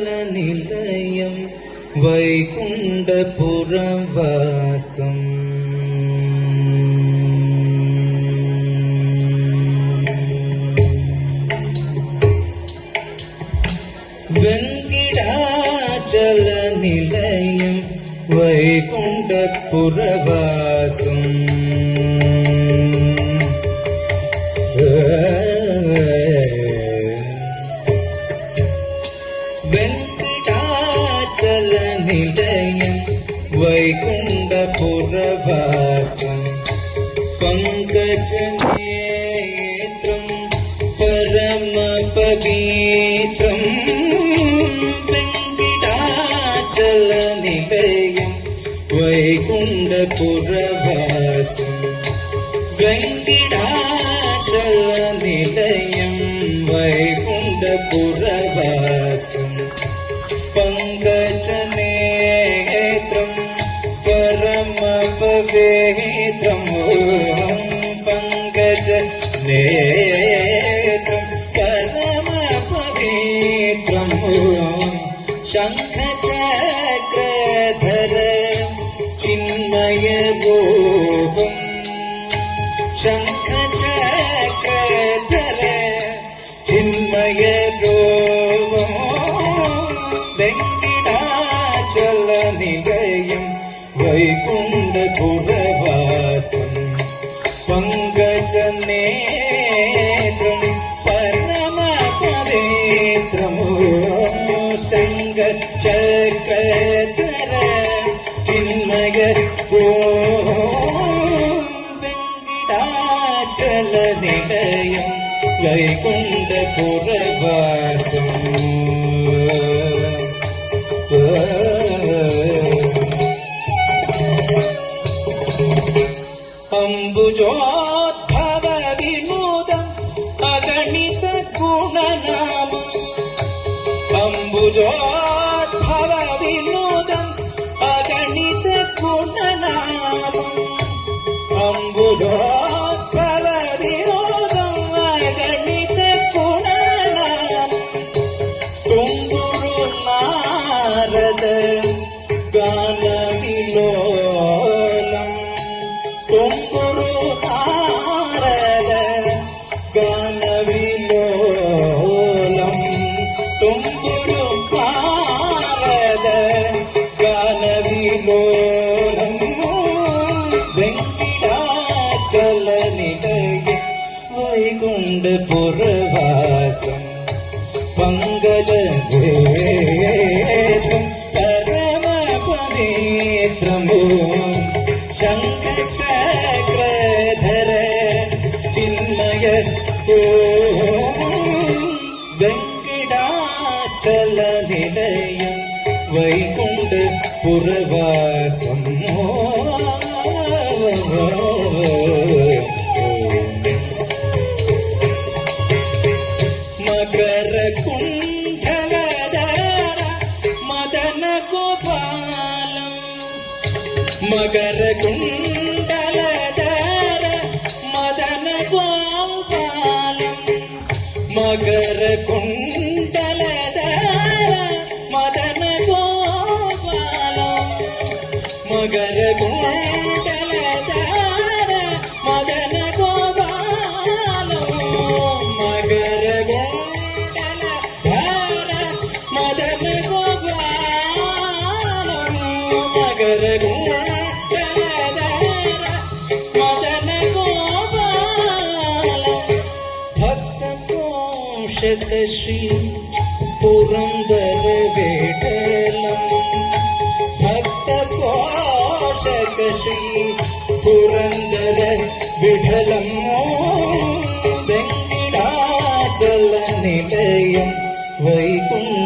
വെങ്കിടാചലനിലയം വൈകുണ്ഠപുരവാസം വെങ്കിടാചലനിലയം വൈകുണ്ഠപുരവാസം വെങ്കിടാചലനിലയം വൈകുണ്ഠപുരവാസം പങ്കജനേത്രം പരമപവിത്രം വെങ്കിടാചലനിലയം വൈകുണ്ഠപുരവാസം വെങ്കിടാചലനിലയം വൈകുണ്ഠപുരവാസം പങ്കജനേത്രം പരമപവിത്രം പങ്കജനേത്രം പരമപവിത്രം ശംഖചക്രധര ചിന്മയരൂപം ശംഖചക്രധര ചിന്മയരൂപം വെങ്കിടാചലനിലയം വൈകുണ്ഠപുരവാസം പങ്കജനേത്രം പരമപവിത്രം ശംഖചക്രധര വെങ്കിടാചലനിലയം വൈകുണ്ഠപുരവാസം അംബുജോദ്ഭവ വിനോദം അഗണിത ഗുണനാമം അംബുജോദ്ഭവ വിനോദം അഗണിത ഗുണനാമം അംബുജോദ്ഭവ വിനോദം അഗണിത ഗുണനാമം തുമ്പുരു നാരദ ഗാനവിലോലം തുമ്പുരു നാരദ ഗാനവിലോലം തുമ്പുരു നാരദ ഗാനവിലോലം വെങ്കിടാചലനിലയം വൈകുണ്ഠപുരവാസം പങ്കജനേത്രം പരമപവിത്രം ശംഖചക്രധര ചിന്മയ വെങ്കിടാചലനിലയം വൈകുണ്ഠപുരവാസം മകരകുണ്ഡലധര മദന ഗോപാലം മകരകുണ്ഡലധര മദന ഗോപാലം മകരകുണ്ഡലധര മദന ഗോപാലം മകരകുണ്ഡലധര മദന ഗോപാലം മകരകുണ്ഡലധര മദന ഗോപാലം മകരകുണ്ഡലധര മദന ഗോപാലം ഭക്തപോഷക ശ്രീ പുരന്ദര വിഠലം ഭക്തപോഷക ശ്രീ പുരന്ദര വിഠലം വെങ്കിടാചലനിലയം വൈകുണ്ഠപുരവാസം